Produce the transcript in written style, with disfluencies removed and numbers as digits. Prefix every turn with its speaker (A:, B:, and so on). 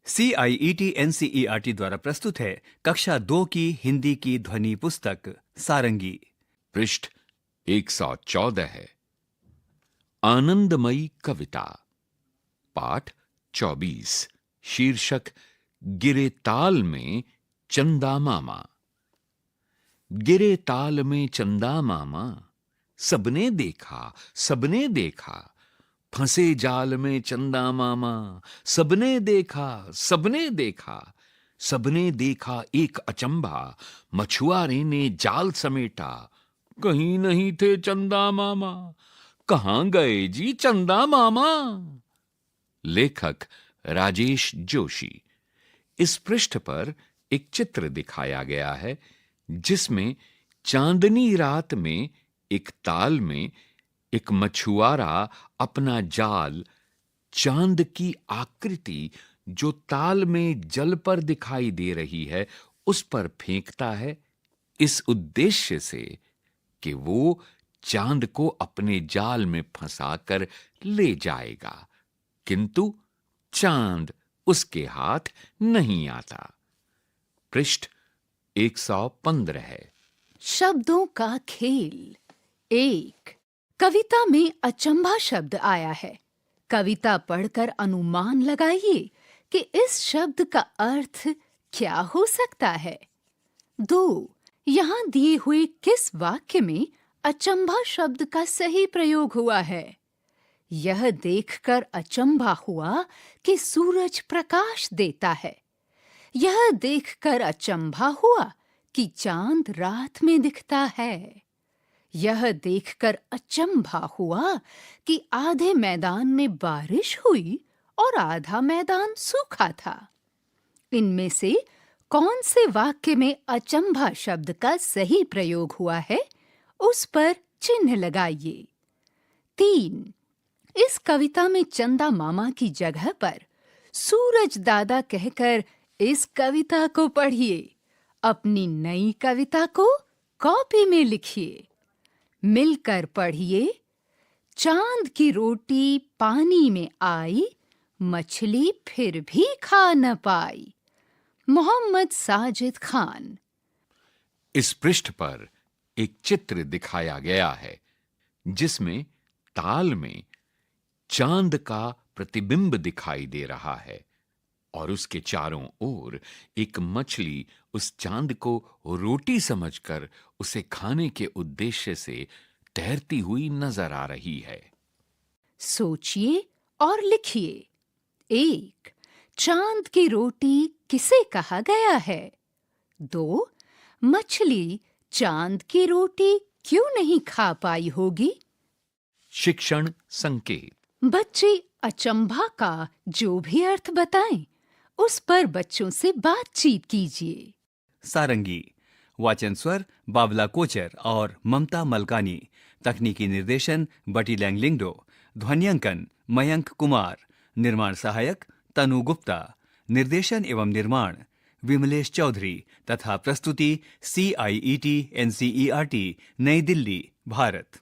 A: CIET NCERT द्वारा प्रस्तुत है कक्षा 2 की हिंदी की ध्वनि पुस्तक सारंगी।
B: पृष्ठ 114 है। आनंदमयी कविता, पाठ 24। शीर्षक गिरे ताल में चंदा मामा। गिरे ताल में चंदा मामा, सबने देखा सबने देखा। फंसे जाल में चंदा मामा, सबने देखा सबने देखा। सबने देखा एक अचंभा, मछुआरे ने जाल समेटा। कहीं नहीं थे चंदा मामा, कहां गए जी चंदा मामा। लेखक राजेश जोशी। इस पृष्ठ पर एक चित्र दिखाया गया है जिसमें चांदनी रात में एक ताल में एक मछुआरा अपना जाल चांद की आकृति जो ताल में जल पर दिखाई दे रही है उस पर फेंकता है, इस उद्देश्य से कि वो चांद को अपने जाल में फंसाकर ले जाएगा, किंतु चांद उसके हाथ नहीं आता। पृष्ठ 115 है।
C: शब्दों का खेल। एक, कविता में अचंभा शब्द आया है। कविता पढ़कर अनुमान लगाइए कि इस शब्द का अर्थ क्या हो सकता है। 2, यहाँ दिए हुए किस वाक्य में अचंभा शब्द का सही प्रयोग हुआ है? यह देखकर अचंभा हुआ कि सूरज प्रकाश देता है। यह देखकर अचंभा हुआ कि चांद रात में दिखता है। यह देखकर अचंभा हुआ कि आधे मैदान में बारिश हुई और आधा मैदान सूखा था। इनमें से कौन से वाक्य में अचंभा शब्द का सही प्रयोग हुआ है, उस पर चिन्ह लगाइए। 3, इस कविता में चंदा मामा की जगह पर सूरज दादा कहकर इस कविता को पढ़िए। अपनी नई कविता को कॉपी में लिखिए। मिलकर पढ़िए। चांद की रोटी पानी में आई, मछली फिर भी खा न पाई। मोहम्मद साजिद खान।
B: इस पृष्ठ पर एक चित्र दिखाया गया है जिसमें ताल में चांद का प्रतिबिंब दिखाई दे रहा है और उसके चारों ओर एक मछली उस चांद को रोटी समझकर उसे खाने के उद्देश्य से तैरती हुई नजर आ रही है।
C: सोचिए और लिखिए। 1, चांद की रोटी किसे कहा गया है? 2, मछली चांद की रोटी क्यों नहीं खा पाई होगी?
B: शिक्षण संकेत।
C: बच्चे अचंभा का जो भी अर्थ बताएं, उस पर बच्चों से बातचीत कीजिए।
A: सारंगी। वाचन स्वर बाबला कोचर और ममता मलकानी। तकनीकी निर्देशन बटी लैंगलिंगडो। ध्वन्यांकन मयंक कुमार। निर्माण सहायक तनु गुप्ता। निर्देशन एवं निर्माण विमलेश चौधरी तथा प्रस्तुति CIET NCERT नई दिल्ली, भारत।